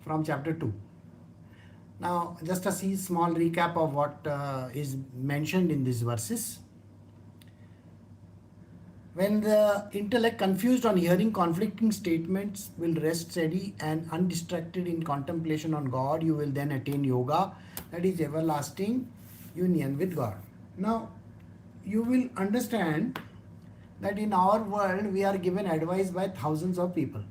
from chapter 2. Now, just a small recap of what is mentioned in these verses. When the intellect, confused on hearing conflicting statements, will rest steady and undistracted in contemplation on God, you will then attain yoga, that is everlasting union with God. Now, you will understand that in our world we are given advice by thousands of people.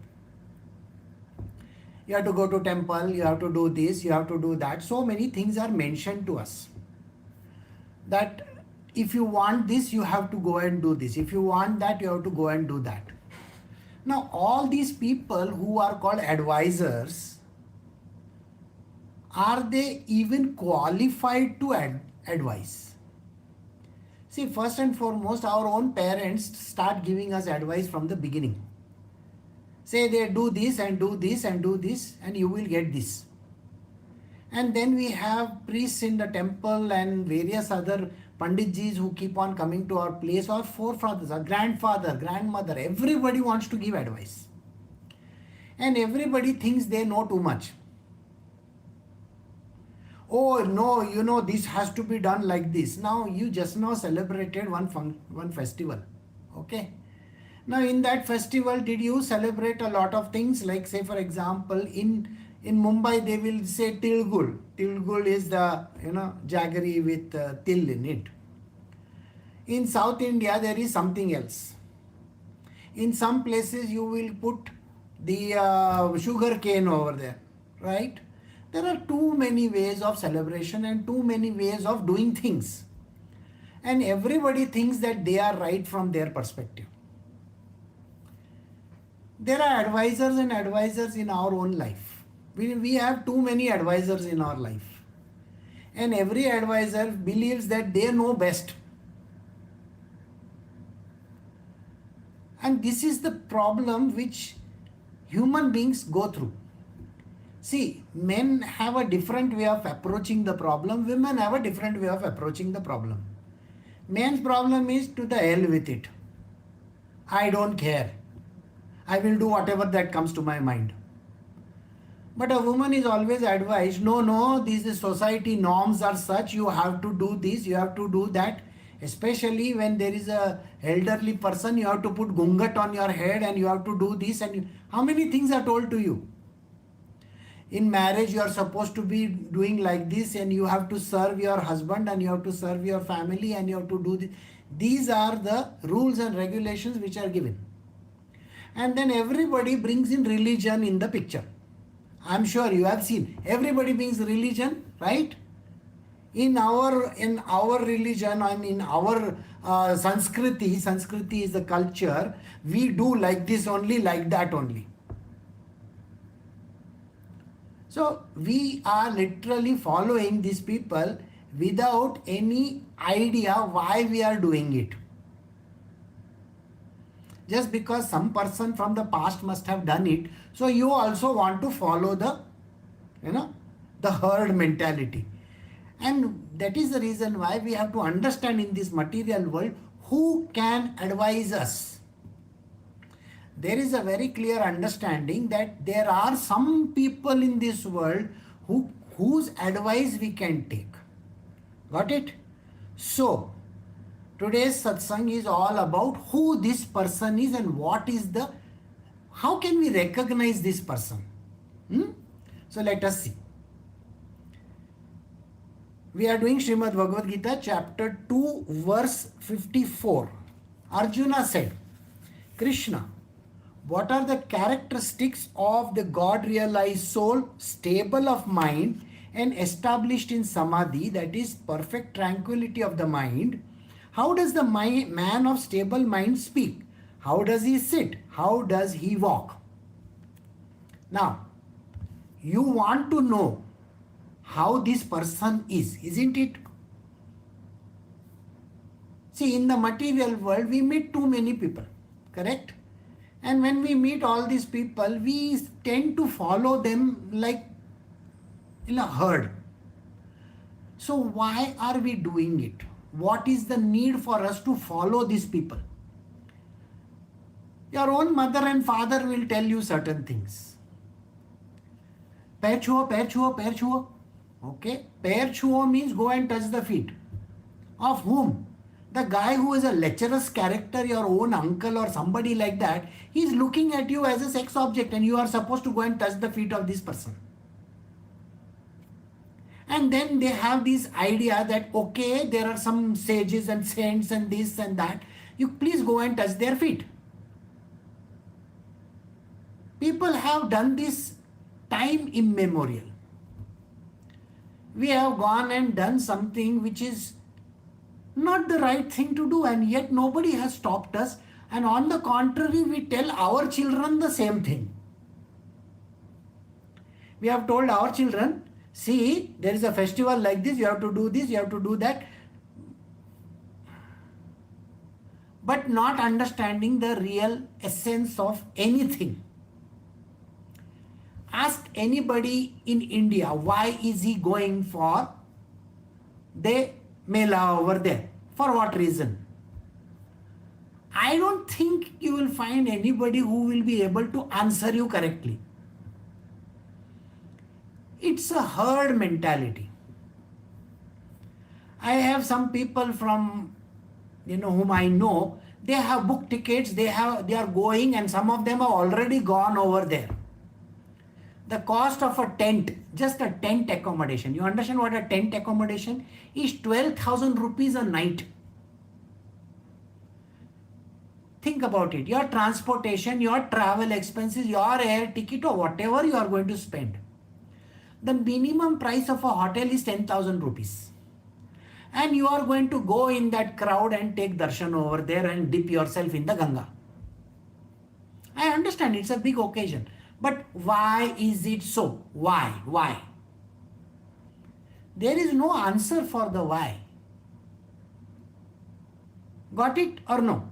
You have to go to temple, you have to do this, you have to do that. So many things are mentioned to us. That if you want this, you have to go and do this. If you want that, you have to go and do that. Now, all these people who are called advisors, are they even qualified to advise? See, first and foremost, our own parents start giving us advice from the beginning. Say they do this and do this and do this and you will get this. And then we have priests in the temple and various other panditjis who keep on coming to our place, or forefathers, our grandfather, grandmother, everybody wants to give advice. And everybody thinks they know too much. Oh no, this has to be done like this. Now you just now celebrated one festival. Okay. Now in that festival, did you celebrate a lot of things? Like say for example, in Mumbai they will say Tilgul. Tilgul is the jaggery with till in it. In South India there is something else. In some places you will put the sugar cane over there, right? There are too many ways of celebration and too many ways of doing things. And everybody thinks that they are right from their perspective. There are advisors and advisors in our own life. We have too many advisors in our life. And every advisor believes that they know best. And this is the problem which human beings go through. See, men have a different way of approaching the problem. Women have a different way of approaching the problem. Men's problem is to the hell with it. I don't care. I will do whatever that comes to my mind. But a woman is always advised, no, these society norms are such, you have to do this, you have to do that. Especially when there is a elderly person, you have to put gungat on your head and you have to do this. And how many things are told to you? In marriage, you are supposed to be doing like this and you have to serve your husband and you have to serve your family and you have to do this. These are the rules and regulations which are given. And then everybody brings in religion in the picture. I'm sure you have seen. Everybody brings religion, right? In our religion and in our Sanskriti is the culture, we do like this only, like that only. So we are literally following these people without any idea why we are doing it. Just because some person from the past must have done it, so you also want to follow the herd mentality. And that is the reason why we have to understand in this material world who can advise us. There is a very clear understanding that there are some people in this world whose advice we can take. Got it? So, today's satsang is all about who this person is and how can we recognize this person? So let us see. We are doing Srimad Bhagavad Gita Chapter 2 verse 54. Arjuna said, Krishna, what are the characteristics of the God-realized soul, stable of mind and established in samadhi, that is perfect tranquility of the mind? How does the man of stable mind speak? How does he sit? How does he walk? Now, you want to know how this person is, isn't it? See, in the material world, we meet too many people, correct? And when we meet all these people, we tend to follow them like in a herd. So why are we doing it? What is the need for us to follow these people? Your own mother and father will tell you certain things. पैर छुओ, पैर छुओ, पैर छुओ. Okay, पैर छुओ means go and touch the feet. Of whom? The guy who is a lecherous character, your own uncle or somebody like that, he is looking at you as a sex object and you are supposed to go and touch the feet of this person. And then they have this idea that, okay, there are some sages and saints and this and that. You please go and touch their feet. People have done this time immemorial. We have gone and done something which is not the right thing to do, and yet nobody has stopped us. And on the contrary, we tell our children the same thing. We have told our children, see, there is a festival like this, you have to do this, you have to do that. But not understanding the real essence of anything. Ask anybody in India, why is he going for the Mela over there? For what reason? I don't think you will find anybody who will be able to answer you correctly. It's a herd mentality. I have some people from, whom I know, they have booked tickets, they are going, and some of them have already gone over there. The cost of a tent, just a tent accommodation, you understand what a tent accommodation is? 12,000 rupees a night. Think about it. Your transportation, your travel expenses, your air ticket or whatever you are going to spend. The minimum price of a hotel is 10,000 rupees. And you are going to go in that crowd and take darshan over there and dip yourself in the Ganga. I understand it's a big occasion. But why is it so? Why? Why? There is no answer for the why. Got it or no?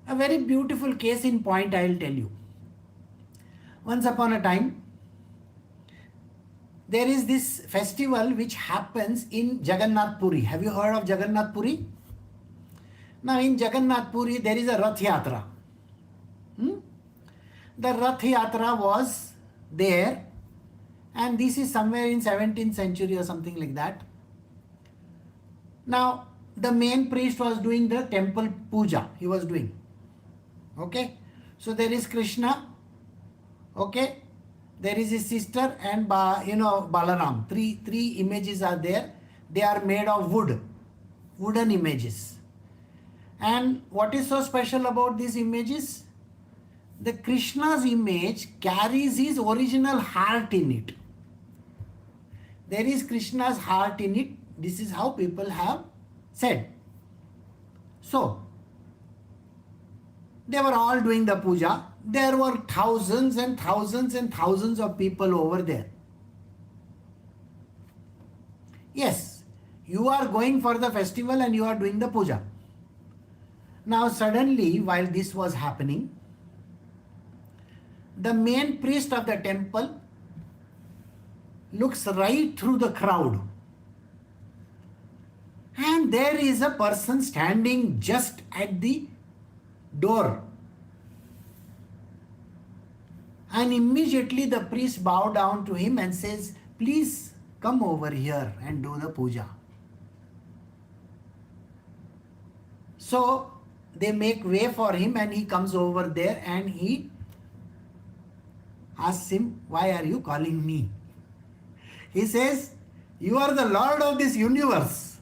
A very beautiful case in point I will tell you. Once upon a time, there is this festival which happens in Jagannath Puri. Have you heard of Jagannath Puri? Now in Jagannath Puri there is a Rath Yatra. The Rath Yatra was there, and this is somewhere in 17th century or something like that. Now the main priest was doing the temple puja. He was doing. Okay. So there is Krishna. Okay. There is his sister and Balaram. Three images are there. They are made of wooden images. And what is so special about these images? The Krishna's image carries his original heart in it. There is Krishna's heart in it. This is how people have said. So, they were all doing the puja. There were thousands and thousands and thousands of people over there. Yes, you are going for the festival and you are doing the puja. Now suddenly, while this was happening, the main priest of the temple looks right through the crowd. And there is a person standing just at the door. And immediately the priest bowed down to him and says, please come over here and do the puja. So they make way for him and he comes over there and he asks him, why are you calling me? He says, you are the Lord of this universe.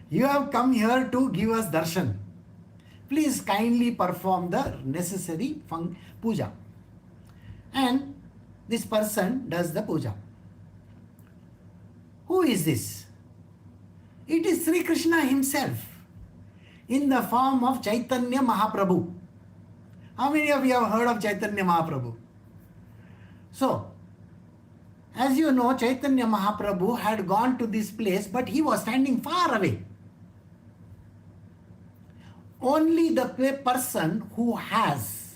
You have come here to give us darshan. Please kindly perform the necessary puja. And this person does the puja. Who is this? It is Shri Krishna himself in the form of Chaitanya Mahaprabhu. How many of you have heard of Chaitanya Mahaprabhu? So, as you know, Chaitanya Mahaprabhu had gone to this place, but he was standing far away. Only the person who has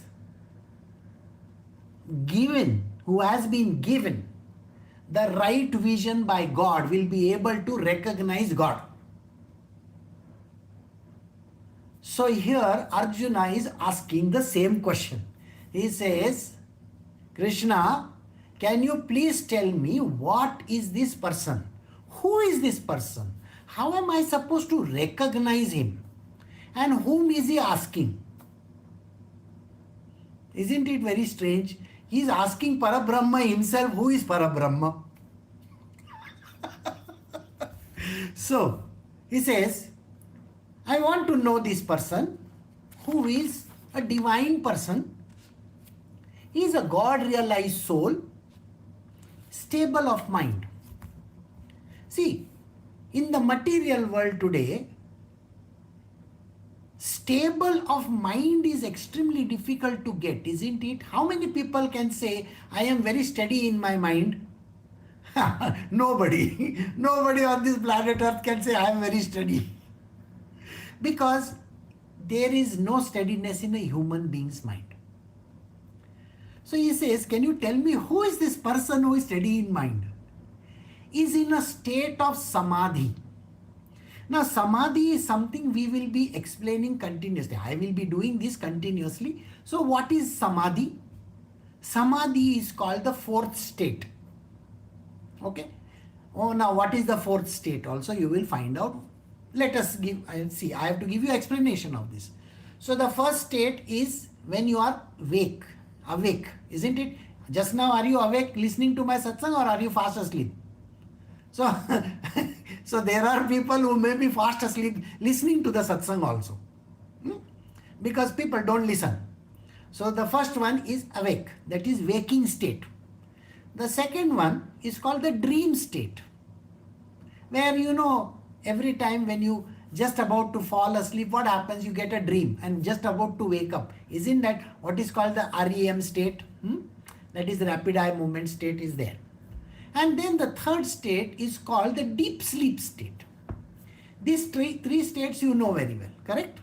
been given the right vision by God will be able to recognize God. So here Arjuna is asking the same question. He says, Krishna, can you please tell me what is this person? Who is this person? How am I supposed to recognize him? And whom is he asking? Isn't it very strange? He is asking Parabrahma himself, who is Parabrahma? So, he says, I want to know this person who is a divine person. He is a God realized soul, stable of mind. See, in the material world today, stable of mind is extremely difficult to get, isn't it? How many people can say, I am very steady in my mind? Nobody. Nobody on this planet Earth can say, I am very steady. Because there is no steadiness in a human being's mind. So he says, can you tell me who is this person who is steady in mind? Is in a state of samadhi. Now samadhi is something we will be explaining continuously. I will be doing this continuously. So what is samadhi? Samadhi is called the fourth state. Okay. Oh, now what is the fourth state? Also you will find out. Let us see, I have to give you explanation of this. So the first state is when you are awake, isn't it? Just now, are you awake listening to my satsang or are you fast asleep? So, so there are people who may be fast asleep listening to the satsang also. Because people don't listen. So the first one is awake, that is waking state. The second one is called the dream state, where every time when you just about to fall asleep, what happens? You get a dream and just about to wake up. Isn't that what is called the REM state? That is the rapid eye movement state is there. And then the third state is called the deep sleep state. These three states you know very well, correct?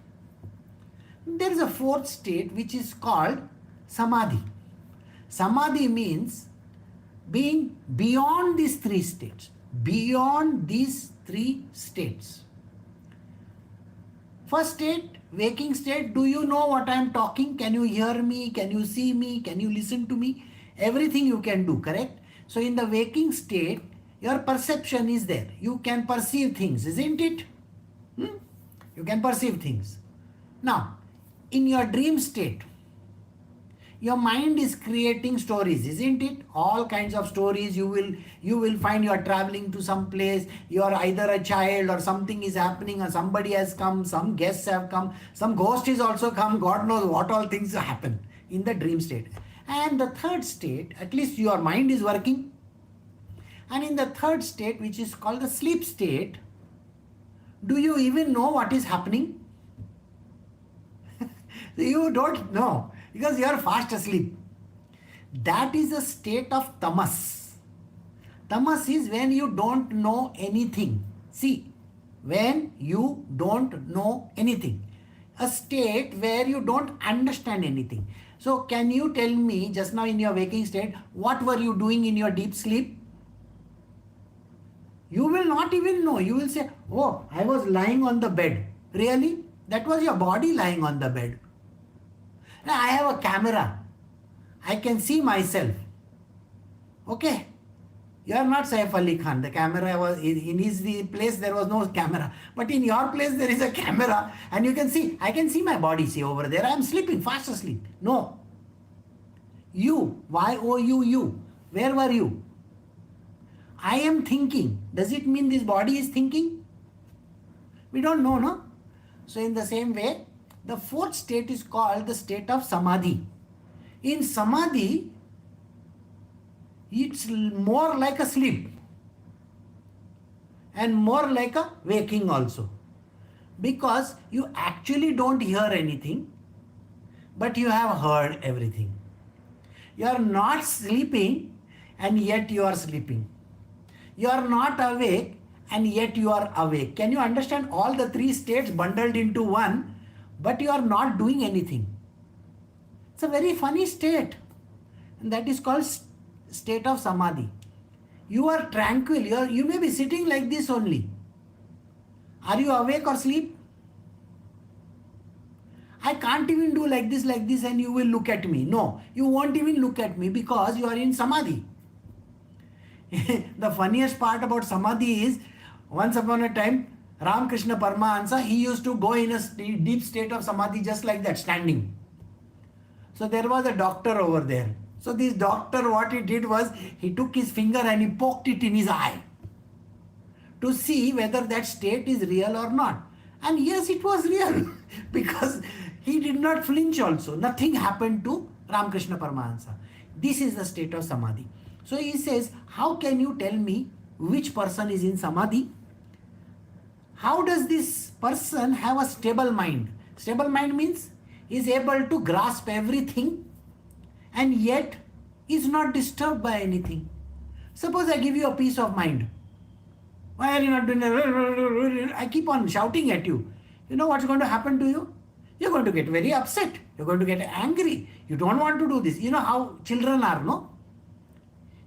There is a fourth state which is called samadhi. Samadhi means being beyond these three states. Beyond these three states. First state, waking state. Do you know what I am talking? Can you hear me? Can you see me? Can you listen to me? Everything you can do, correct? So in the waking state, your perception is there. You can perceive things, isn't it? You can perceive things. Now, in your dream state, your mind is creating stories, isn't it? All kinds of stories. You will find you are traveling to some place. You are either a child or something is happening or somebody has come, some guests have come, some ghost is also come. God knows what all things happen in the dream state. And the third state, at least your mind is working. And in the third state, which is called the sleep state, do you even know what is happening? You don't know because you are fast asleep. That is a state of tamas. Tamas is when you don't know anything. See, when you don't know anything. A state where you don't understand anything. So can you tell me just now in your waking state, what were you doing in your deep sleep? You will not even know. You will say, oh, I was lying on the bed. Really? That was your body lying on the bed. Now I have a camera. I can see myself. Okay. You are not Saif Ali Khan. The camera was in his place, there was no camera. But in your place, there is a camera and you can see. I can see my body. See over there. I am sleeping, fast asleep. No. You. You. Where were you? I am thinking. Does it mean this body is thinking? We don't know, no? So in the same way, the fourth state is called the state of samadhi. In samadhi, it's more like a sleep and more like a waking also. Because you actually don't hear anything, but you have heard everything. You are not sleeping and yet you are sleeping. You are not awake and yet you are awake. Can you understand all the three states bundled into one, but you are not doing anything? It's a very funny state. And that is called state of samadhi. You are tranquil. You may be sitting like this only. Are you awake or asleep? I can't even do like this, and you will look at me. No, you won't even look at me because you are in samadhi. The funniest part about samadhi is, once upon a time, Ramakrishna Paramahansa, he used to go in a deep state of samadhi just like that, standing. So there was a doctor over there. So this doctor, what he did was, he took his finger and he poked it in his eye to see whether that state is real or not. And yes, it was real because he did not flinch also. Nothing happened to Ramakrishna Paramahansa. This is the state of samadhi. So he says, how can you tell me which person is in samadhi? How does this person have a stable mind? Stable mind means he is able to grasp everything and yet is not disturbed by anything. Suppose I give you a peace of mind. Why are you not doing that? I keep on shouting at you. You know what's going to happen to you? You're going to get very upset. You're going to get angry. You don't want to do this. You know how children are, no?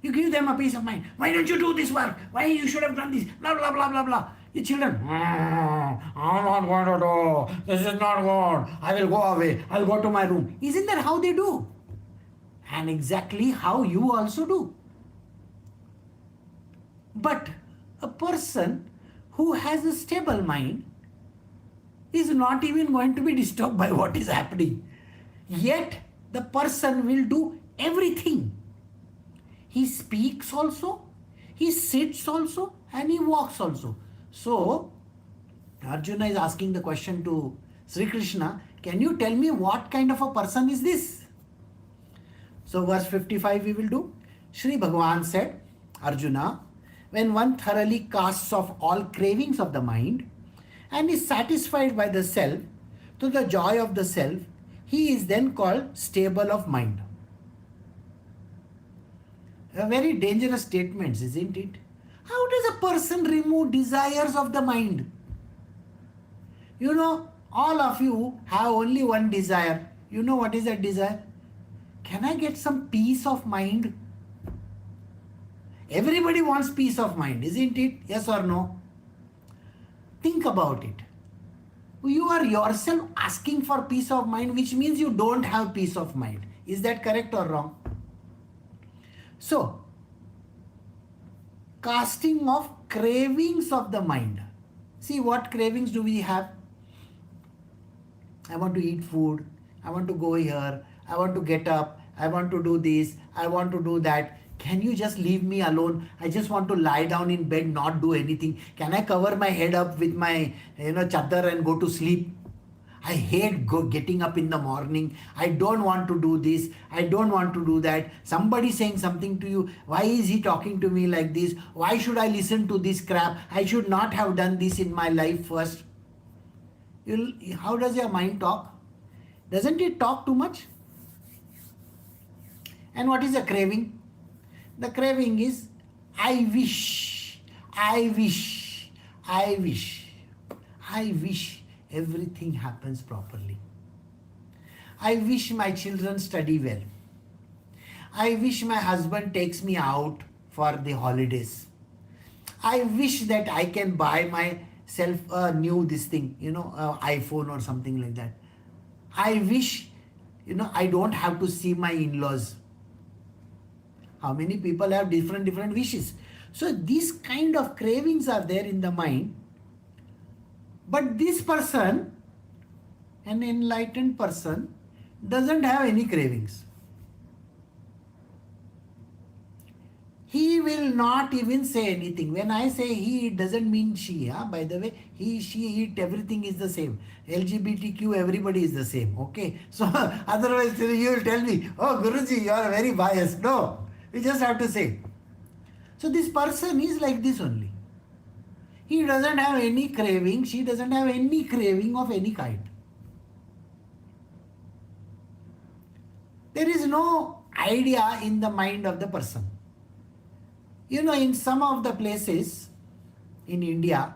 You give them a peace of mind. Why don't you do this work? Why you should have done this? Blah, blah, blah, blah, blah. The children, I'm not going to do. This is not good. I will go away. I'll go to my room. Isn't that how they do? And exactly how you also do. But a person who has a stable mind is not even going to be disturbed by what is happening. Yet the person will do everything. He speaks also, he sits also, and he walks also. So Arjuna is asking the question to Shri Krishna, can you tell me what kind of a person is this? So verse 55 we will do. Shri Bhagavan said, Arjuna, when one thoroughly casts off all cravings of the mind and is satisfied by the self, to the joy of the self, he is then called stable of mind. A very dangerous statement, isn't it? How does a person remove desires of the mind? You know, all of you have only one desire. You know what is that desire? Can I get some peace of mind? Everybody wants peace of mind, isn't it? Yes or no? Think about it. You are yourself asking for peace of mind, which means you don't have peace of mind. Is that correct or wrong? So, casting off cravings of the mind. See, what cravings do we have? I want to eat food. I want to go here. I want to get up. I want to do this. I want to do that. Can you just leave me alone? I just want to lie down in bed, not do anything. Can I cover my head up with my, chadar and go to sleep? I hate getting up in the morning. I don't want to do this. I don't want to do that. Somebody saying something to you. Why is he talking to me like this? Why should I listen to this crap? I should not have done this in my life first. How does your mind talk? Doesn't it talk too much? And what is a craving? The craving is, I wish, I wish, I wish, I wish everything happens properly. I wish my children study well. I wish my husband takes me out for the holidays. I wish that I can buy myself a new iPhone or something like that. I wish, I don't have to see my in-laws. How many people have different wishes? So these kind of cravings are there in the mind. But this person, an enlightened person, doesn't have any cravings. He will not even say anything. When I say he, it doesn't mean she. By the way, he, she, it, everything is the same. LGBTQ, everybody is the same. Okay. So otherwise you will tell me, oh Guruji, you are very biased. No. We just have to say. So this person is like this only. He doesn't have any craving. She doesn't have any craving of any kind. There is no idea in the mind of the person. In some of the places in India,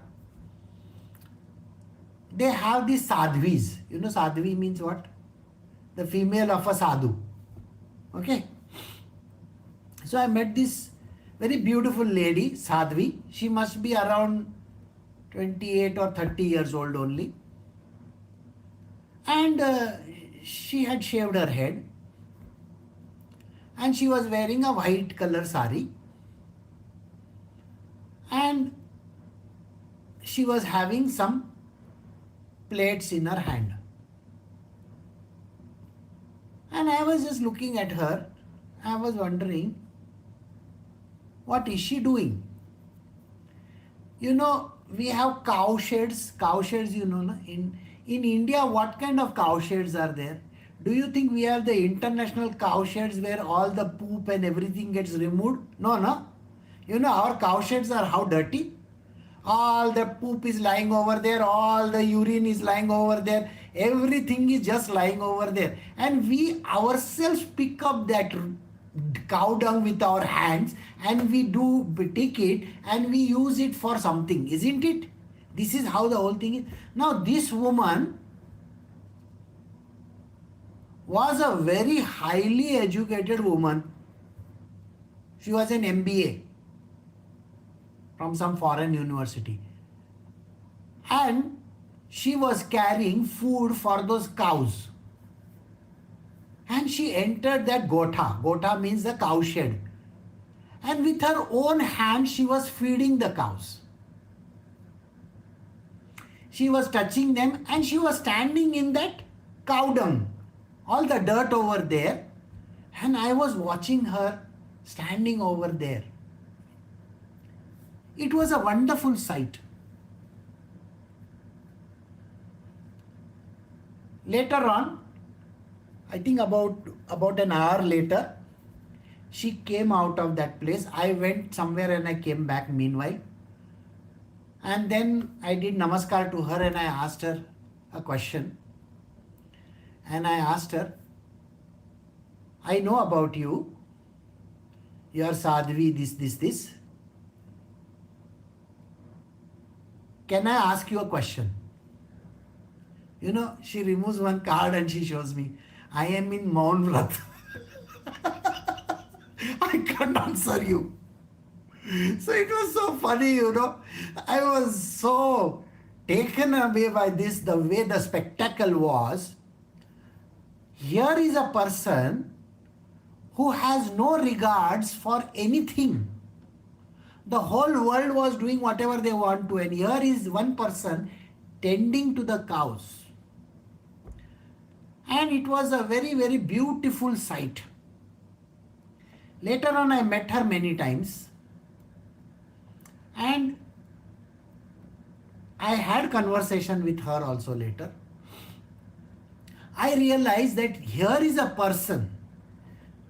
they have these sadhvis. Sadhvi means what? The female of a sadhu. Okay. So I met this very beautiful lady, Sadhvi. She must be around 28 or 30 years old only. And she had shaved her head, and she was wearing a white color sari, and she was having some plates in her hand. And I was just looking at her. I was wondering, what is she doing? You know, we have cow sheds. Cow sheds, you know, na? In India, what kind of cow sheds are there? Do you think we have the international cow sheds where all the poop and everything gets removed? No, no. You know, our cow sheds are how dirty? All the poop is lying over there, all the urine is lying over there, everything is just lying over there. And we ourselves pick up that cow dung with our hands, and we do take it and we use it for something, isn't it? This is how the whole thing is. Now, this woman was a very highly educated woman. She was an MBA from some foreign university. And she was carrying food for those cows. And she entered that gotha. Gotha means the cow shed. And with her own hand, she was feeding the cows. She was touching them, and she was standing in that cow dung, all the dirt over there. And I was watching her standing over there. It was a wonderful sight. Later on, I think about an hour later, she came out of that place. I went somewhere and I came back meanwhile. And then I did namaskar to her and I asked her a question. And I asked her, I know about you. You are sadhvi, this. Can I ask you a question? You know, she removes one card and she shows me, I am in Maun Vrat. I can't answer you. So it was so funny, you know. I was so taken away by this, the way the spectacle was. Here is a person who has no regards for anything. The whole world was doing whatever they want to, and here is one person tending to the cows. And it was a very, very beautiful sight. Later on, I met her many times. And I had conversation with her also later. I realized that here is a person.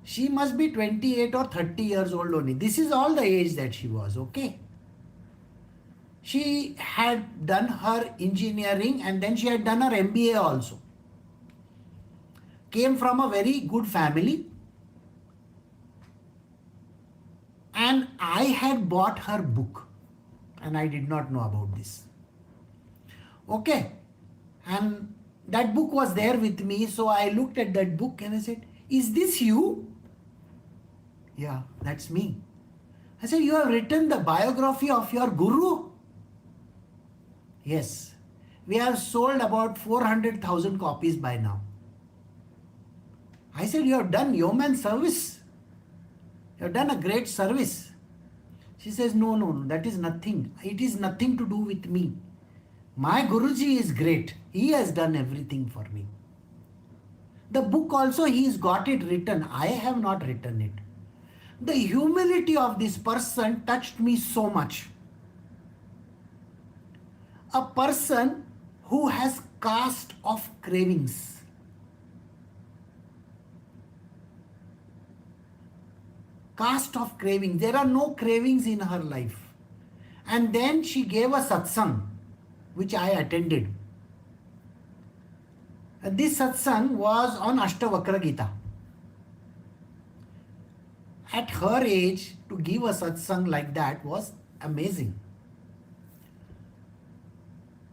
She must be 28 or 30 years old only. This is all the age that she was, okay? She had done her engineering and then she had done her MBA also. Came from a very good family. And I had bought her book. And I did not know about this. Okay. And that book was there with me. So I looked at that book and I said, is this you? Yeah, that's me. I said, you have written the biography of your guru? Yes. We have sold about 400,000 copies by now. I said, you have done yeoman service. You have done a great service. She says, no, that is nothing. It is nothing to do with me. My Guruji is great. He has done everything for me. The book also, he's got it written. I have not written it. The humility of this person touched me so much. A person who has cast off cravings. Cast off cravings. There are no cravings in her life. And then she gave a satsang, which I attended. And this satsang was on Ashtavakra Gita. At her age, to give a satsang like that was amazing.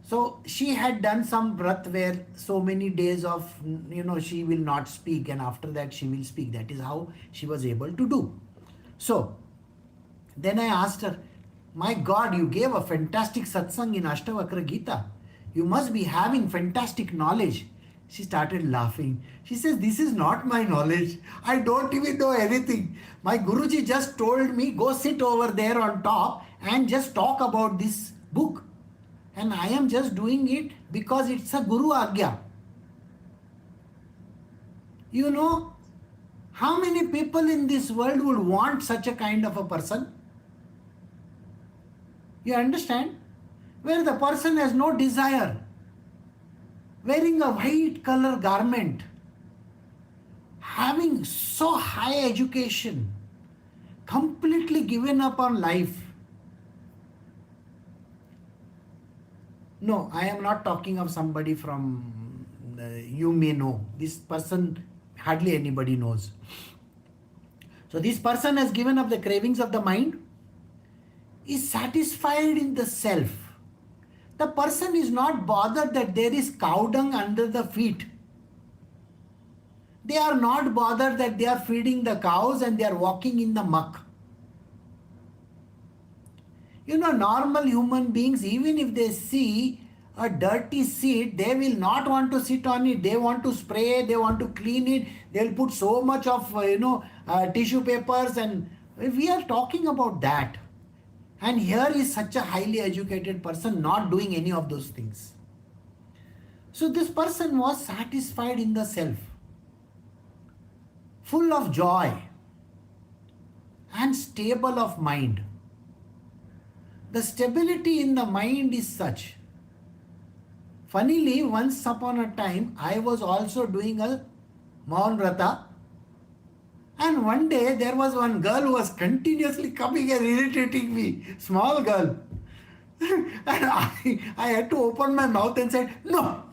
So she had done some vrat where so many days of, she will not speak and after that she will speak. That is how she was able to do. So then I asked her, my God, you gave a fantastic satsang in Ashtavakra Gita. You must be having fantastic knowledge. She started laughing. She says, this is not my knowledge. I don't even know anything. My Guruji just told me, go sit over there on top and just talk about this book. And I am just doing it because it's a Guru Agya. You know, how many people in this world would want such a kind of a person? You understand? Where the person has no desire, wearing a white color garment, having so high education, completely given up on life. No, I am not talking of somebody from, you may know. This person hardly anybody knows. So this person has given up the cravings of the mind, is satisfied in the self. The person is not bothered that there is cow dung under the feet. They are not bothered that they are feeding the cows and they are walking in the muck. You know, normal human beings, even if they see a dirty seat, they will not want to sit on it. They want to spray, they want to clean it. They'll put so much of, tissue papers, and we are talking about that. And here is such a highly educated person not doing any of those things. So this person was satisfied in the self, full of joy and stable of mind. The stability in the mind is such. Funnily, once upon a time, I was also doing a Mahan Vrata. And one day, there was one girl who was continuously coming and irritating me. Small girl. And I had to open my mouth and say, no.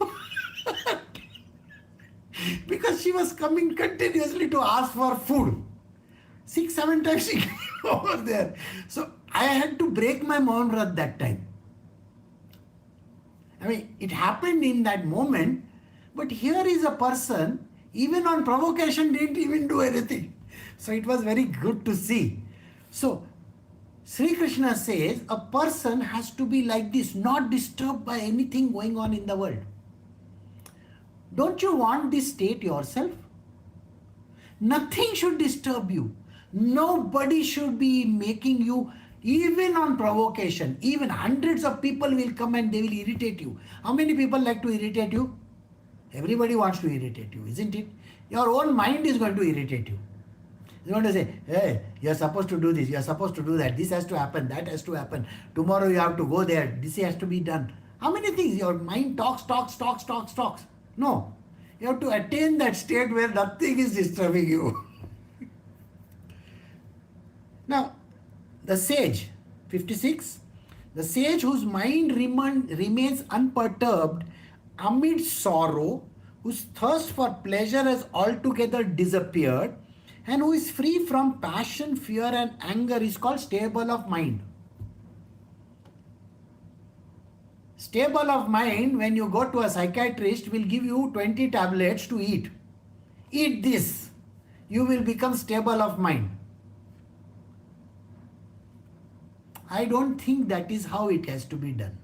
Because she was coming continuously to ask for food. 6-7 times she came over there. So I had to break my Mahan Vrat that time. I mean, it happened in that moment. But here is a person, even on provocation, didn't even do anything. So it was very good to see. So Shri Krishna says a person has to be like this, not disturbed by anything going on in the world. Don't you want this state yourself? Nothing should disturb you. Nobody should be making you, even on provocation. Even hundreds of people will come and they will irritate you. How many people like to irritate you? Everybody wants to irritate you, isn't it? Your own mind is going to irritate you. It's going to say, hey, you're supposed to do this, you're supposed to do that, this has to happen, that has to happen, tomorrow you have to go there, this has to be done. How many things? Your mind talks. No. You have to attain that state where nothing is disturbing you. Now, the sage, 56, the sage whose mind remains unperturbed amid sorrow, whose thirst for pleasure has altogether disappeared, and who is free from passion, fear and anger is called stable of mind. Stable of mind, when you go to a psychiatrist, will give you 20 tablets to eat. Eat this. You will become stable of mind. I don't think that is how it has to be done.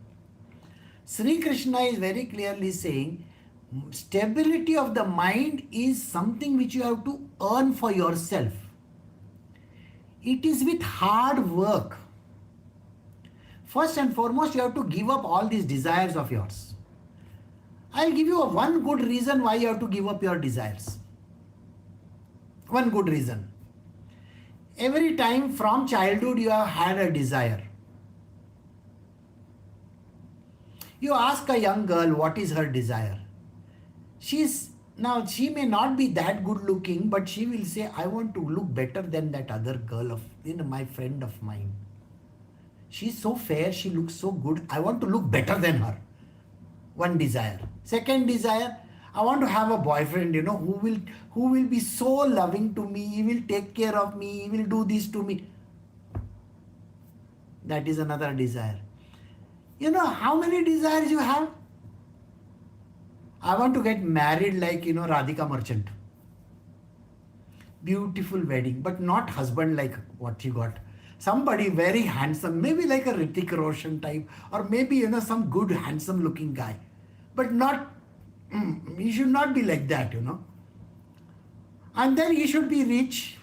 Shri Krishna is very clearly saying, stability of the mind is something which you have to earn for yourself. It is with hard work. First and foremost, you have to give up all these desires of yours. I'll give you one good reason why you have to give up your desires. One good reason. Every time from childhood you have had a desire. You ask a young girl what is her desire. She may not be that good looking, but she will say, I want to look better than that other girl my friend of mine. She's so fair, she looks so good, I want to look better than her. One desire. Second desire, I want to have a boyfriend, who will be so loving to me, he will take care of me, he will do this to me. That is another desire. You know how many desires you have? I want to get married like, Radhika Merchant. Beautiful wedding, but not husband like what she got. Somebody very handsome, maybe like a Hrithik Roshan type, or maybe, some good handsome looking guy. But not He should not be like that, And then he should be rich,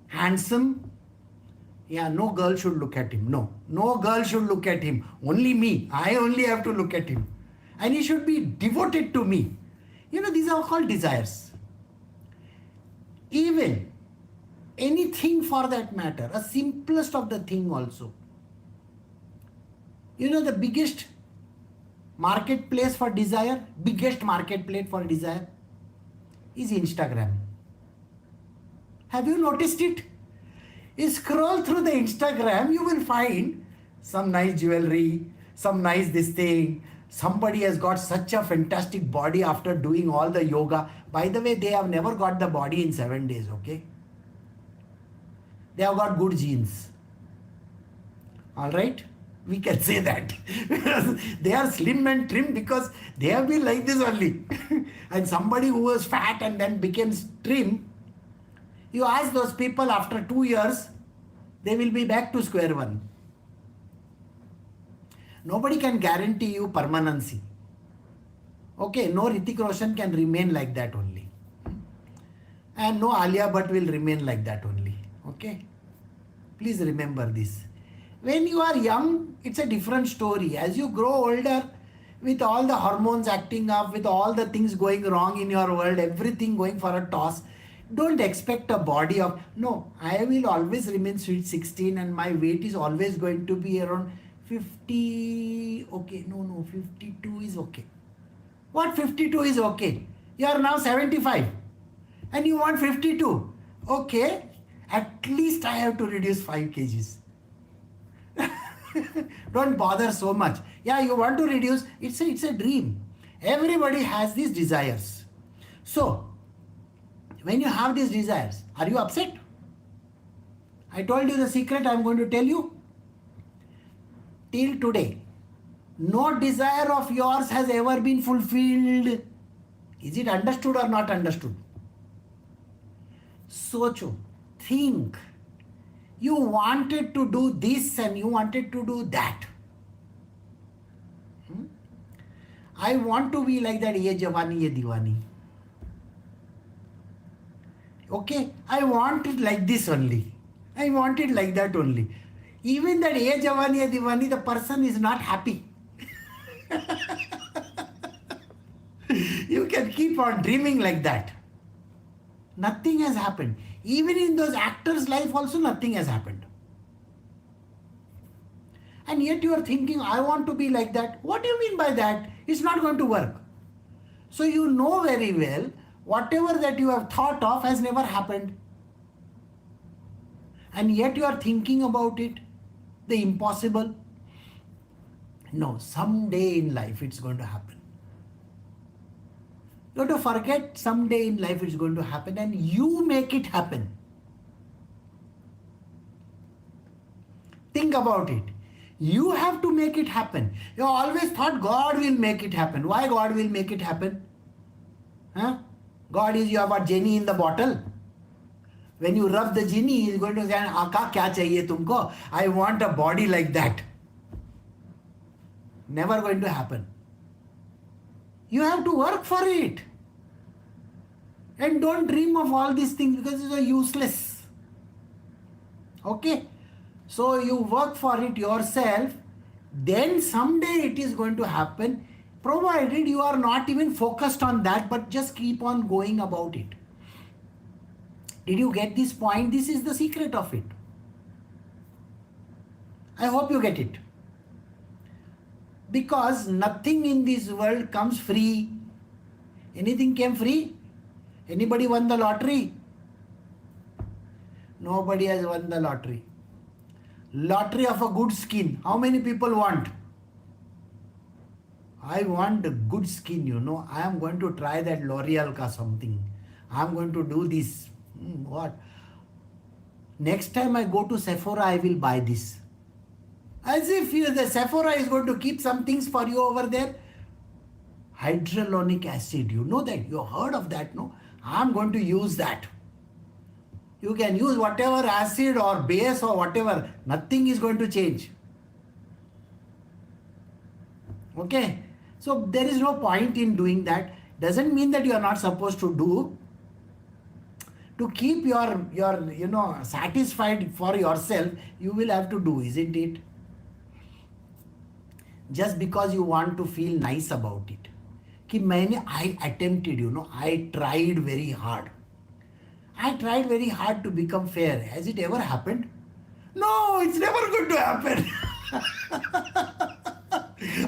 handsome. Yeah, no girl should look at him. No girl should look at him. Only me. I only have to look at him. And he should be devoted to me. These are called desires. Even anything for that matter, a simplest of the thing also. The biggest marketplace for desire, biggest marketplace for desire is Instagram. Have you noticed it? You scroll through the Instagram, you will find some nice jewelry, some nice this thing. Somebody has got such a fantastic body after doing all the yoga. By the way, they have never got the body in 7 days, okay? They have got good genes. Alright? We can say that. Because they are slim and trim because they have been like this only. And somebody who was fat and then became trim, you ask those people after 2 years, they will be back to square one. Nobody can guarantee you permanency. Okay, no Hrithik Roshan can remain like that only. And no Alia Bhatt will remain like that only. Okay? Please remember this. When you are young, it's a different story. As you grow older, with all the hormones acting up, with all the things going wrong in your world, everything going for a toss, don't expect a body of, no, I will always remain sweet 16 and my weight is always going to be around 50, okay, no, 52 is okay. What 52 is okay? You are now 75 and you want 52. Okay, at least I have to reduce 5 kgs. Don't bother so much. Yeah, you want to reduce, it's a dream. Everybody has these desires. So, when you have these desires, are you upset? I told you the secret I am going to tell you. Till today, no desire of yours has ever been fulfilled. Is it understood or not understood? Socho, think. You wanted to do this and you wanted to do that. I want to be like that, ye jawani, ye diwani. Okay, I want it like this only. I want it like that only. Even that ye jawani, ye diwani, the person is not happy. You can keep on dreaming like that. Nothing has happened. Even in those actors' life also nothing has happened. And yet you are thinking, I want to be like that. What do you mean by that? It's not going to work. So you know very well, whatever that you have thought of has never happened. And yet you are thinking about it, the impossible. No, someday in life it's going to happen. You have to forget someday in life it's going to happen and you make it happen. Think about it. You have to make it happen. You always thought God will make it happen. Why God will make it happen? Huh? God is, you have a genie in the bottle. When you rub the genie, he is going to say, Aka, kya chahiye tumko? I want a body like that. Never going to happen. You have to work for it. And don't dream of all these things because it's useless. Okay? So you work for it yourself, then someday it is going to happen, provided you are not even focused on that, but just keep on going about it. Did you get this point? This is the secret of it. I hope you get it. Because nothing in this world comes free. Anything came free? Anybody won the lottery? Nobody has won the lottery. Lottery of a good skin. How many people want? I want a good skin, I am going to try that L'Oreal ka something. I am going to do this. What? Next time I go to Sephora, I will buy this. As if the Sephora is going to keep some things for you over there. Hyaluronic acid, you know that? You heard of that, no? I am going to use that. You can use whatever acid or base or whatever. Nothing is going to change. Okay? So there is no point in doing that. Doesn't mean that you are not supposed to do. To keep your satisfied for yourself, you will have to do, isn't it? Just because you want to feel nice about it. I attempted, I tried very hard. I tried very hard to become fair. Has it ever happened? No, it's never going to happen.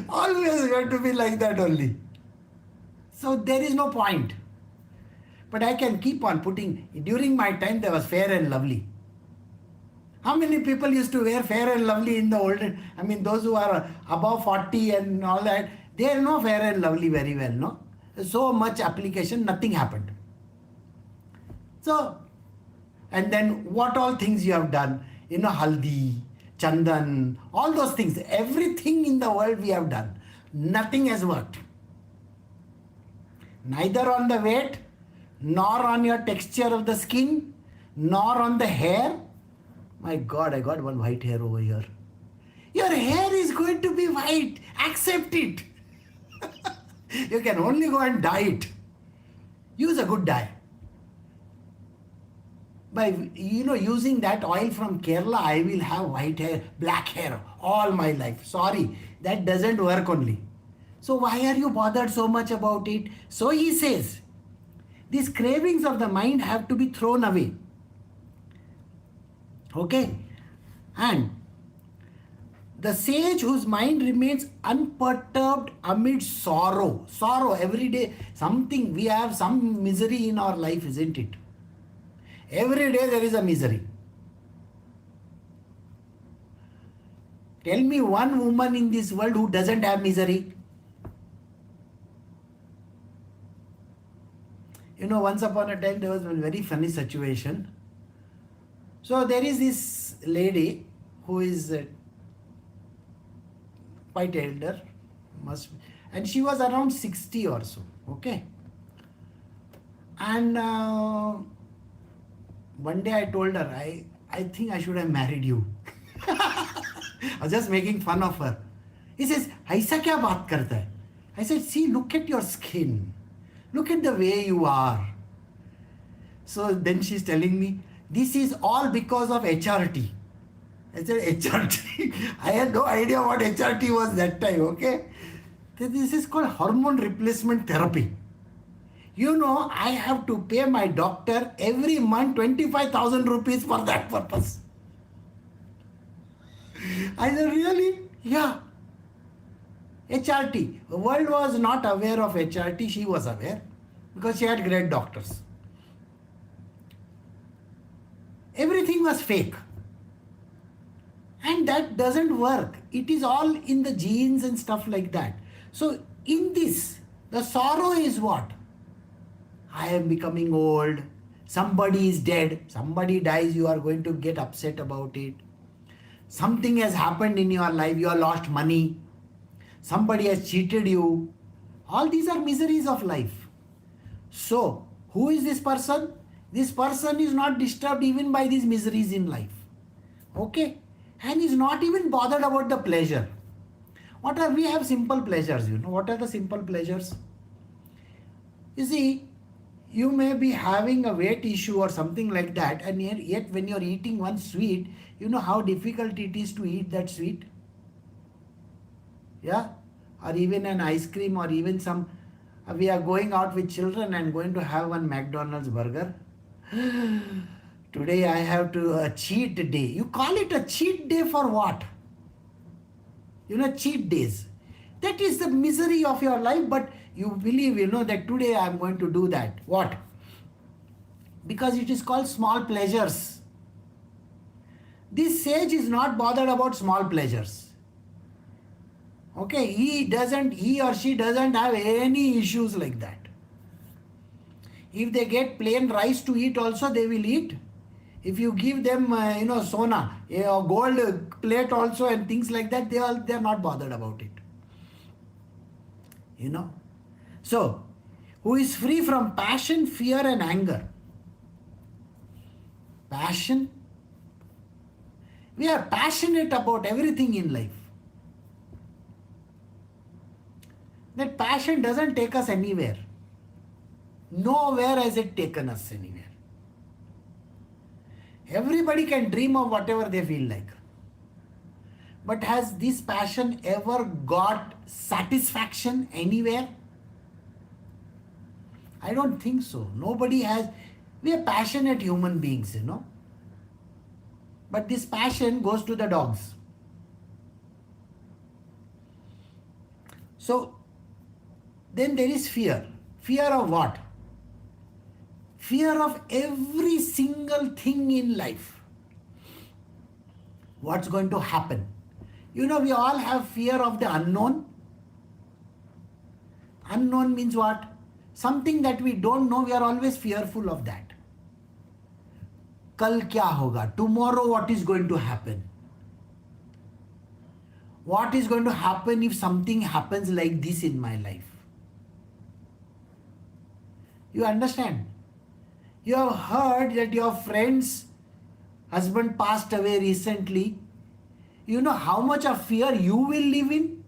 Always going to be like that only. So there is no point. But I can keep on putting, during my time there was Fair and Lovely. How many people used to wear Fair and Lovely in the olden, those who are above 40 and all that, they know Fair and Lovely very well, no? So much application, nothing happened. So, and then what all things you have done, haldi, chandan, all those things, everything in the world we have done. Nothing has worked. Neither on the weight, nor on your texture of the skin, nor on the hair. My God, I got one white hair over here. Your hair is going to be white. Accept it. You can only go and dye it. Use a good dye. By using that oil from Kerala, I will have white hair, black hair all my life. Sorry, that doesn't work only. So why are you bothered so much about it? So he says, these cravings of the mind have to be thrown away. Okay? And the sage whose mind remains unperturbed amid sorrow. Sorrow every day. We have some misery in our life, isn't it? Every day there is a misery. Tell me one woman in this world who doesn't have misery. Once upon a time there was a very funny situation. So there is this lady who is quite elder, and she was around 60 or so. Okay. And one day I told her, I think I should have married you. I was just making fun of her. He says, "Aisa kya baat karta hai?" I said, "See, look at your skin. Look at the way you are." So then she's telling me, this is all because of HRT. I said, HRT? I had no idea what HRT was that time, okay? This is called hormone replacement therapy. I have to pay my doctor every month 25,000 rupees for that purpose. I said, really? Yeah. HRT. The world was not aware of HRT. She was aware because she had great doctors. Everything was fake. And that doesn't work. It is all in the genes and stuff like that. So in this, the sorrow is what? I am becoming old. Somebody is dead. Somebody dies. You are going to get upset about it. Something has happened in your life. You have lost money. Somebody has cheated you. All these are miseries of life. So, who is this person? This person is not disturbed even by these miseries in life. Okay? And is not even bothered about the pleasure. We have simple pleasures, What are the simple pleasures? You see, you may be having a weight issue or something like that, and yet when you're eating one sweet, you know how difficult it is to eat that sweet? Yeah? Or even an ice cream, or even we are going out with children and going to have one McDonald's burger. Today I have a cheat day. You call it a cheat day for what? Cheat days. That is the misery of your life, but you believe, that today I am going to do that. What? Because it is called small pleasures. This sage is not bothered about small pleasures. Okay, he or she doesn't have any issues like that. If they get plain rice to eat also, they will eat. If you give them, sona, a gold plate also and things like that, they are not bothered about it. So, who is free from passion, fear and anger? Passion. We are passionate about everything in life. That passion doesn't take us anywhere. Nowhere has it taken us anywhere. Everybody can dream of whatever they feel like. But has this passion ever got satisfaction anywhere? I don't think so. Nobody has. We are passionate human beings, But this passion goes to the dogs. So, then there is fear. Fear of what? Fear of every single thing in life. What's going to happen? We all have fear of the unknown. Unknown means what? Something that we don't know, we are always fearful of that. Kal kya hoga? Tomorrow what is going to happen? What is going to happen if something happens like this in my life? You understand? You have heard that your friend's husband passed away recently. You know how much of fear you will live in?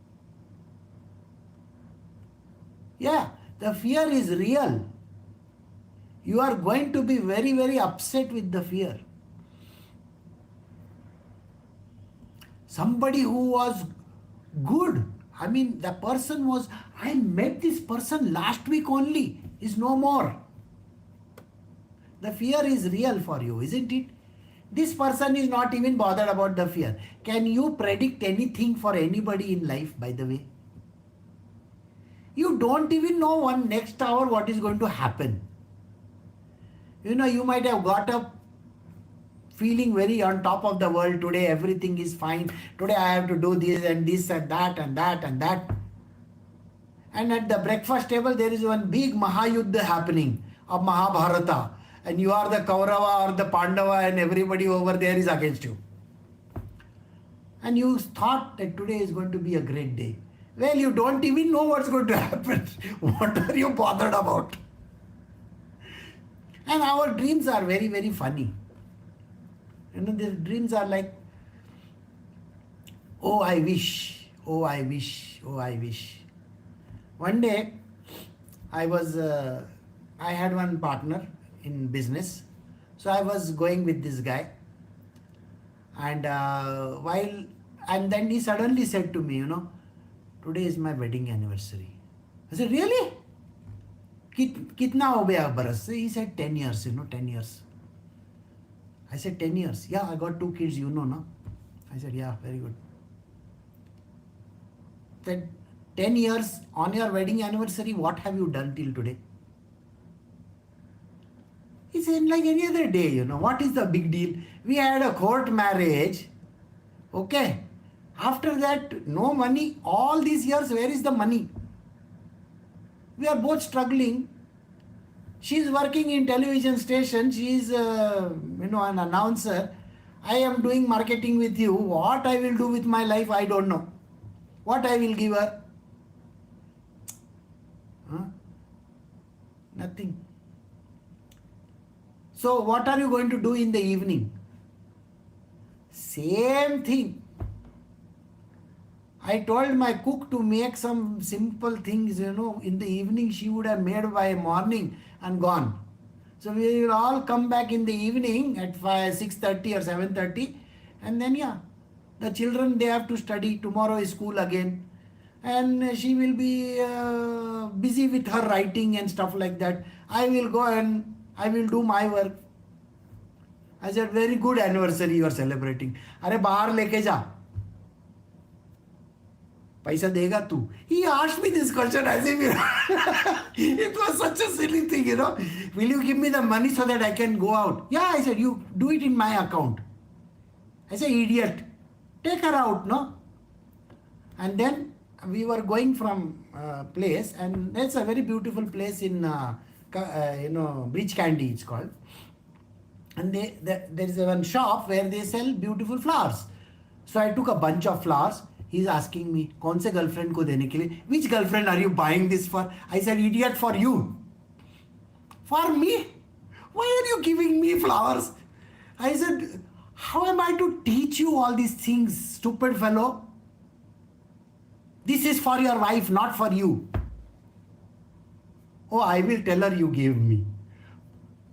Yeah, the fear is real. You are going to be very, very upset with the fear. Somebody who was good, the person was, I met this person last week only, is no more. The fear is real for you, isn't it? This person is not even bothered about the fear. Can you predict anything for anybody in life, by the way? You don't even know next hour what is going to happen. You might have got up feeling very on top of the world. Today everything is fine. Today I have to do this and that and that and that. And at the breakfast table there is one big Mahayuddha happening of Mahabharata. And you are the Kaurava or the Pandava and everybody over there is against you. And you thought that today is going to be a great day. Well, you don't even know what's going to happen. What are you bothered about? And our dreams are very, very funny. The dreams are like, oh, I wish, oh, I wish, oh, I wish. One day, I had one partner in business. So I was going with this guy. And then he suddenly said to me, today is my wedding anniversary. I said, really? Kitna ho gaya baras? He said 10 years, 10 years. I said 10 years. Yeah, I got 2 kids, no? I said, yeah, very good. Said 10 years on your wedding anniversary, what have you done till today? He said, like any other day, what is the big deal? We had a court marriage. Okay. After that, no money. All these years, where is the money? We are both struggling. She is working in television station. She is, an announcer. I am doing marketing with you. What I will do with my life, I don't know. What I will give her? Nothing. So what are you going to do in the evening? Same thing. I told my cook to make some simple things, in the evening she would have made by morning and gone. So we will all come back in the evening at 6:30 or 7:30 and then the children, they have to study. Tomorrow is school again. And she will be busy with her writing and stuff like that. I will go and I will do my work. I said, very good anniversary you are celebrating. Arey bahar leke ja. Paisa dega tu. He asked me this question as if it was such a silly thing, Will you give me the money so that I can go out? Yeah, I said, you do it in my account. I said, idiot. Take her out, no? And then we were going from place, and it's a very beautiful place in, Beach Candy it's called. And there is one shop where they sell beautiful flowers. So I took a bunch of flowers. He's asking me, kaun se girlfriend ko dene ke liye? Which girlfriend are you buying this for? I said, idiot, for you. For me? Why are you giving me flowers? I said, how am I to teach you all these things, stupid fellow? This is for your wife, not for you. Oh, I will tell her you gave me.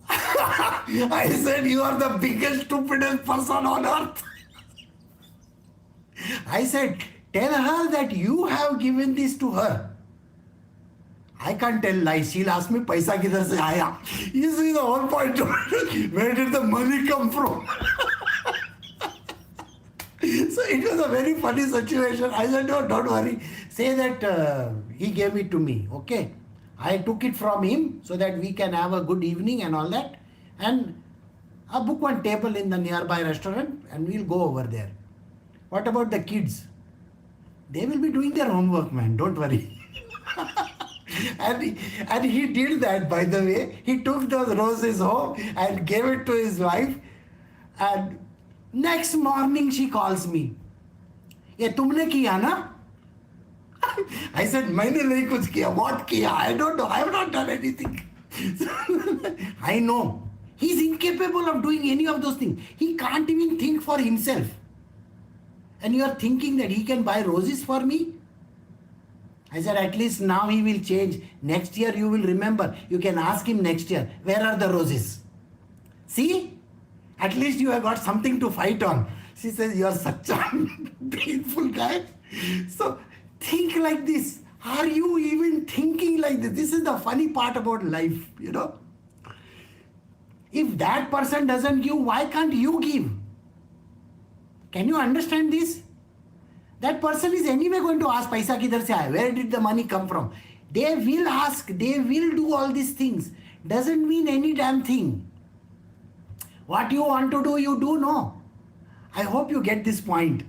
I said, you are the biggest, stupidest person on earth. I said, tell her that you have given this to her. I can't tell lies. She'll ask me, paisa kidhar se aaya? You see the whole point. Where did the money come from? So it was a very funny situation. I said, no, don't worry. Say that he gave it to me. Okay. I took it from him so that we can have a good evening and all that. And I'll book one table in the nearby restaurant and we'll go over there. What about the kids? They will be doing their homework, man. Don't worry. And he did that, by the way. He took those roses home and gave it to his wife. And next morning she calls me. ये तुमने किया ना? I said, मैंने नहीं कुछ किया. What किया? I don't know. I have not done anything. I know. He's incapable of doing any of those things. He can't even think for himself. And you are thinking that he can buy roses for me? I said, at least now he will change. Next year you will remember. You can ask him next year, where are the roses? See? At least you have got something to fight on. She says, you are such a painful guy. So think like this. Are you even thinking like this? This is the funny part about life, you know. If that person doesn't give, why can't you give? Can you understand this? That person is anyway going to ask, paisa kidhar se aaya? Where did the money come from? They will ask, they will do all these things. Doesn't mean any damn thing. What you want to do, you do, no. I hope you get this point.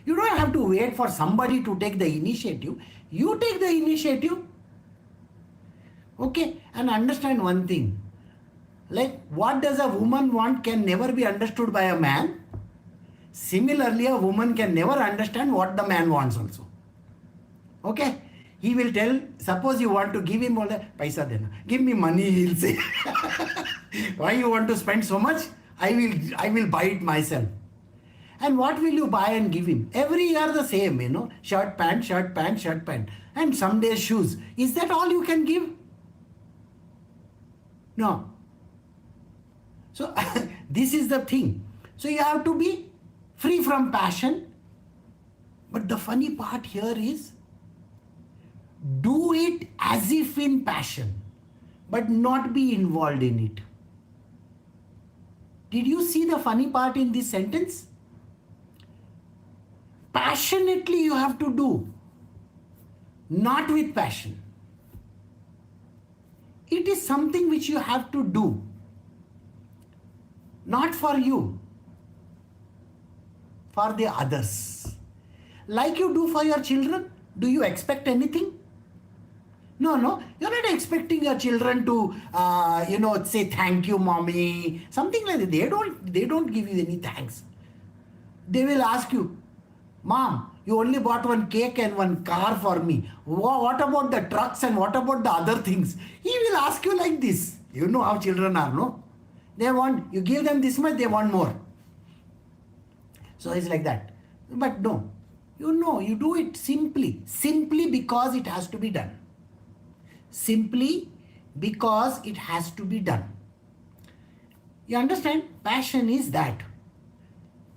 You don't have to wait for somebody to take the initiative. You take the initiative. Okay, and understand one thing. Like, what does a woman want can never be understood by a man. Similarly, a woman can never understand what the man wants also. Okay? He will tell, suppose you want to give him all that, paisa dena. Give me money, he'll say. Why you want to spend so much? I will buy it myself. And what will you buy and give him? Every year the same, you know. Shirt, pant, shirt, pant, shirt, pant. And some days shoes. Is that all you can give? No. So this is the thing. So you have to be free from passion. But the funny part here is, do it as if in passion, but not be involved in it. Did you see the funny part in this sentence? Passionately you have to do, not with passion. It is something which you have to do, not for you, for the others. Like you do for your children. Do you expect anything? No, you're not expecting your children to, say thank you, mommy, something like that. They don't give you any thanks. They will ask you, Mom, you only bought one cake and one car for me. What about the trucks and what about the other things? He will ask you like this. You know how children are, no? They want, you give them this much, they want more. So it's like that. But no, you do it simply because it has to be done. Simply because it has to be done. You understand? Passion is that.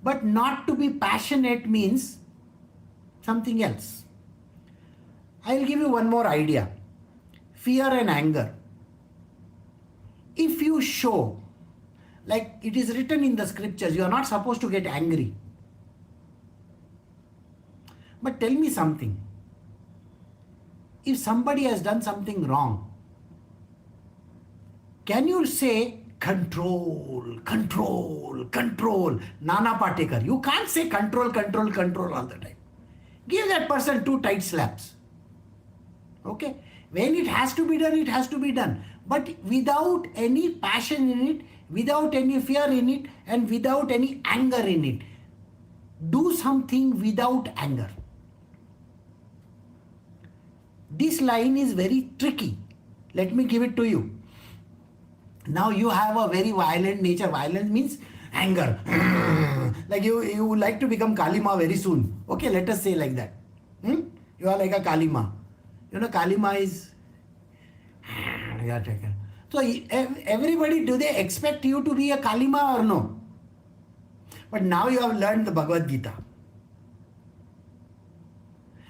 But not to be passionate means something else. I'll give you one more idea. Fear and anger. If you show, like it is written in the scriptures, you are not supposed to get angry. But tell me something. If somebody has done something wrong, can you say control, Nana Patekar? You can't say control all the time. Give that person 2 tight slaps. Okay? When it has to be done, it has to be done. But without any passion in it, without any fear in it, and without any anger in it. Do something without anger. This line is very tricky. Let me give it to you. Now you have a very violent nature. Violence means anger. Like you would like to become Kalima very soon. Okay, let us say like that. You are like a Kalima. You know, Kalima is Yeah, take care. So everybody, do they expect you to be a Kalima or no? But now you have learned the Bhagavad Gita.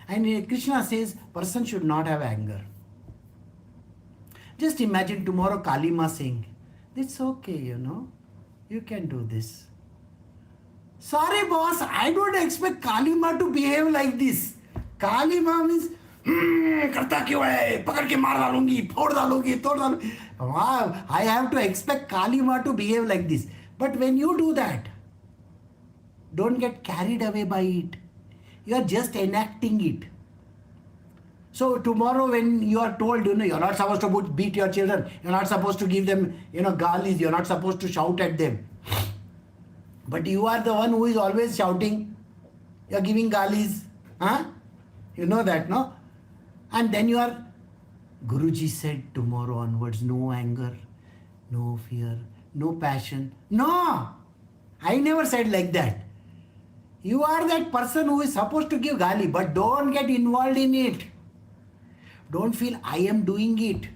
And Krishna says, person should not have anger. Just imagine tomorrow Kalima saying, it's okay, you can do this. Sorry boss, I don't expect Kalima to behave like this. Kalima means, करता क्यों है, पकड़ के मार डालूंगी, फोड़ डालूंगी, तोड़ डालूंगी. Wow, I have to expect Kalima to behave like this. But when you do that, don't get carried away by it. You are just enacting it. So tomorrow when you are told, you're not supposed to beat your children, you're not supposed to give them, galis, you're not supposed to shout at them. But you are the one who is always shouting, you're giving galis. Huh? You know that, no? And then you are, Guruji said tomorrow onwards, no anger, no fear, no passion. No! I never said like that. You are that person who is supposed to give gali, but don't get involved in it. Don't feel I am doing it.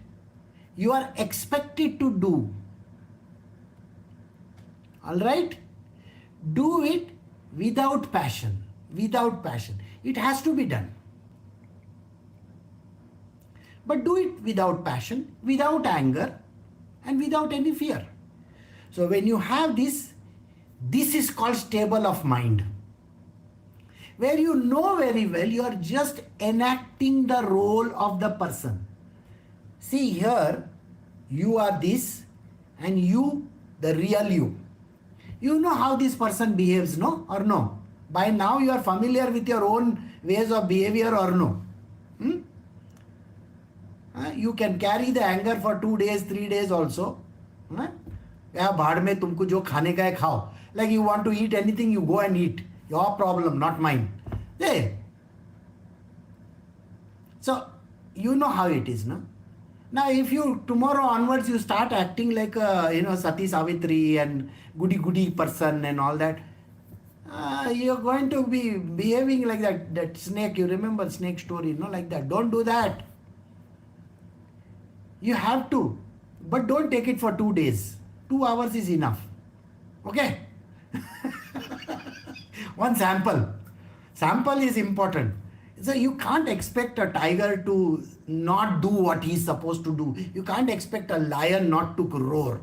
You are expected to do. Alright? Do it without passion. Without passion. It has to be done. But do it without passion, without anger, and without any fear. So when you have this is called stable of mind. Where you know very well you are just enacting the role of the person. See here, you are this and you, the real you. You know how this person behaves, no? Or no? By now you are familiar with your own ways of behavior or no? You can carry the anger for 2 days, 3 days also. या भाड़ में तुमको जो खाने का है खाओ. Like you want to eat anything, you go and eat. Your problem, not mine. Hey. So, you know how it is, no? Now, if you, tomorrow onwards, you start acting like a, Sati Savitri and goody person and all that, you're going to be behaving like that snake. You remember snake story, like that. Don't do that. You have to. But don't take it for 2 days. 2 hours is enough. Okay? One sample. Sample is important. So you can't expect a tiger to not do what he's supposed to do. You can't expect a lion not to roar.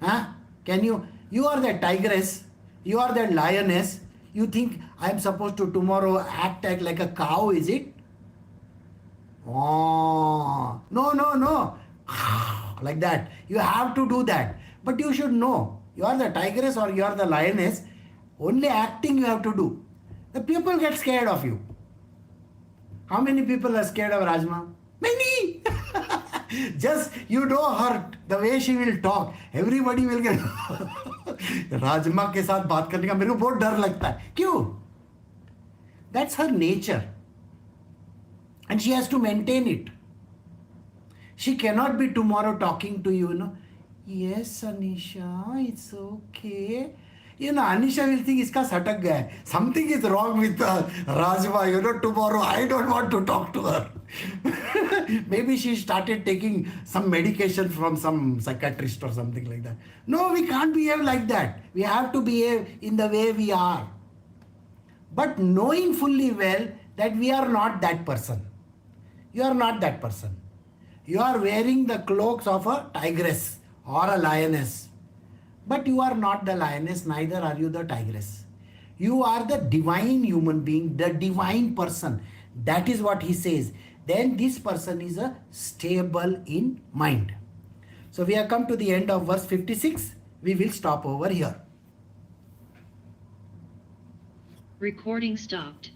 Huh? Can you? You are the tigress. You are the lioness. You think I'm supposed to tomorrow act like a cow, is it? Oh, no. Like that. You have to do that. But you should know, you are the tigress or you are the lioness, only acting you have to do. The people get scared of you. How many people are scared of Rajma? Many! Just, her, the way she will talk, everybody will get... Rajma के साथ बात करने का मेरे को बहुत डर लगता है. क्यों? That's her nature. And she has to maintain it. She cannot be tomorrow talking to you, Yes, Anisha, it's okay. Anisha will think iska satak gaya. Something is wrong with Rajma, tomorrow I don't want to talk to her. Maybe she started taking some medication from some psychiatrist or something like that. No, we can't behave like that. We have to behave in the way we are. But knowing fully well that we are not that person. You are not that person. You are wearing the cloaks of a tigress or a lioness. But you are not the lioness, neither are you the tigress. You are the divine human being, the divine person. That is what he says. Then this person is a stable in mind. So we have come to the end of verse 56. We will stop over here. Recording stopped.